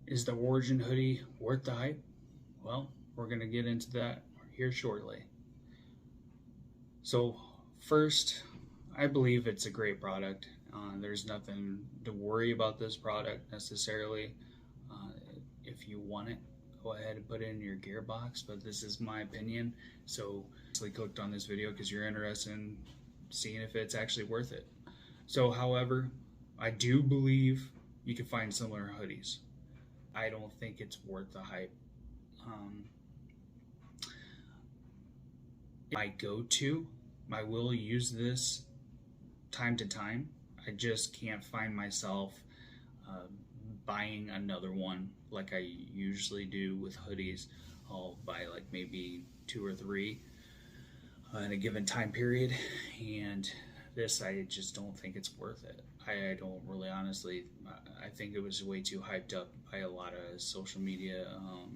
Is the Origin hoodie worth the hype? Well, we're going to get into that here shortly. So, first, I believe it's a great product. There's nothing to worry about this product necessarily. Uh, if you want it, go ahead and put it in your gearbox, but this is my opinion. So, I clicked on this video because you're interested in seeing if it's actually worth it. So, however, I do believe you can find similar hoodies. I don't think it's worth the hype. Um, my go-to, I will use this time to time. I just can't find myself uh, buying another one like I usually do with hoodies. I'll buy like maybe 2 or 3 in a given time period, and this I just don't think it's worth it. I don't really honestly. I think it was way too hyped up by a lot of social media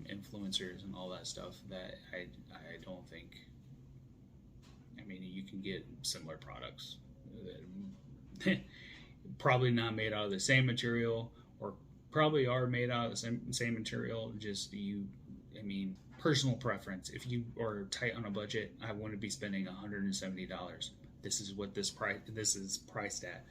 influencers and all that stuff that I don't think. I mean, you can get similar products that probably not made out of the same material, or probably are made out of the same material. Just I mean, personal preference. If you are tight on a budget, I wouldn't be spending $170. This is what this is priced at.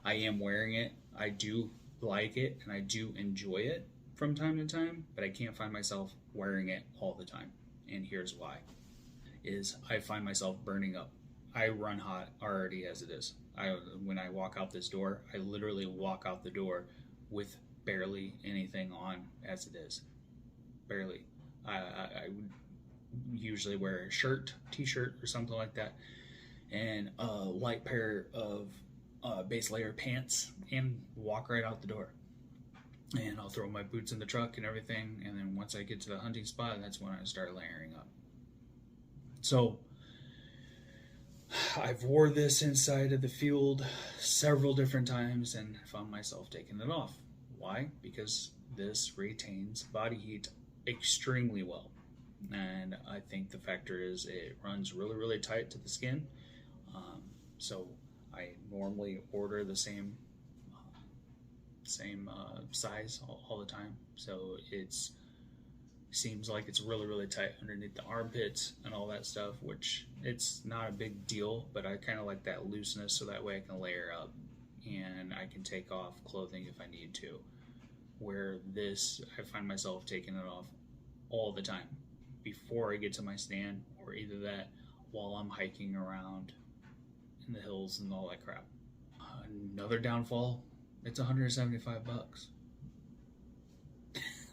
I am wearing it. I do like it and I do enjoy it from time to time, but I can't find myself wearing it all the time. And here's why. I find myself burning up. I run hot already as it is. When I walk out this door, I literally walk out the door with barely anything on as it is. Barely. I usually wear a shirt, t-shirt or something like that, and a light pair of base layer pants, and walk right out the door. And I'll throw my boots in the truck and everything, and then once I get to the hunting spot, that's when I start layering up. So I've wore this inside of the field several different times and found myself taking it off. Why? Because this retains body heat extremely well. And I think the factor is it runs really, really tight to the skin. So I normally order the same size all the time. So it's seems like it's really, really tight underneath the armpits and all that stuff, which it's not a big deal, but I kind of like that looseness so that way I can layer up and I can take off clothing if I need to. Where this, I find myself taking it off all the time before I get to my stand, or either that while I'm hiking around in the hills and all that crap. Another downfall, it's $175.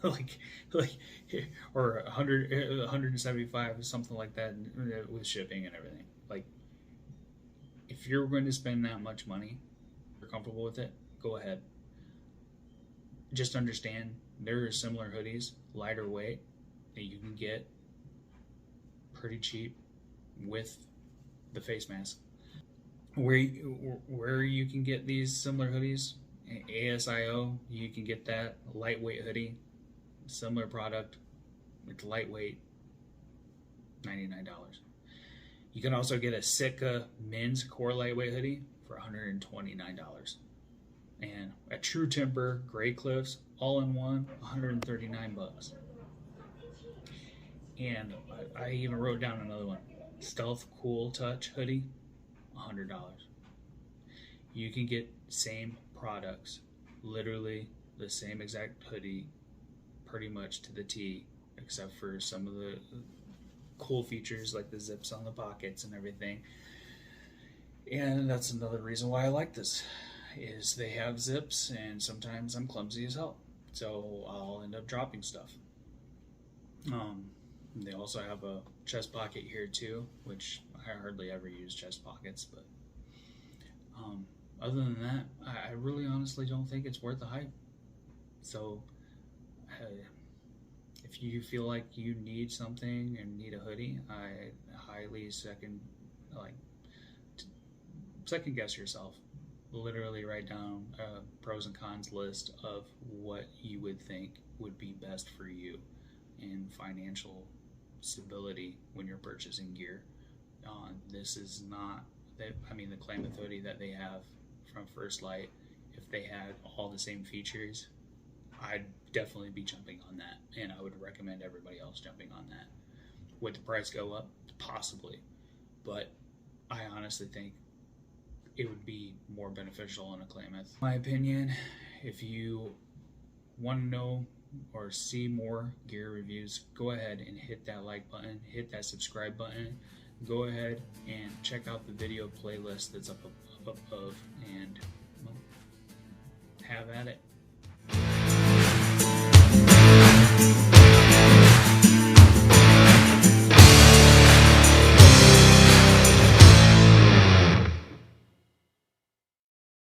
like or 175 or something like that with shipping and everything. Like, if you're going to spend that much money, you're comfortable with it, go ahead. Just understand there are similar hoodies, lighter weight, that you can get pretty cheap with the face mask. Where you can get these similar hoodies, ASIO, you can get that lightweight hoodie, similar product. It's lightweight, $99. You can also get a Sitka men's core lightweight hoodie for $129. And a True Temper Gray Cliffs all in one, $139. And I even wrote down another one, Stealth Cool Touch hoodie, $100. You can get same products, literally the same exact hoodie, pretty much to the T, except for some of the cool features like the zips on the pockets and everything. And that's another reason why I like this, is they have zips, and sometimes I'm clumsy as hell, so I'll end up dropping stuff. They also have a chest pocket here too, which I hardly ever use chest pockets, but other than that, I really honestly don't think it's worth the hype. So if you feel like you need something and need a hoodie, I highly second guess yourself. Literally write down a pros and cons list of what you would think would be best for you in financial stability when you're purchasing gear. This is not, the Klamath hoodie that they have from First Light, if they had all the same features, I'd definitely be jumping on that, and I would recommend everybody else jumping on that. Would the price go up? Possibly, but I honestly think it would be more beneficial on a Klamath. My opinion, if you want to know or see more gear reviews, go ahead and hit that like button, hit that subscribe button, go ahead and check out the video playlist that's up above, and well, have at it.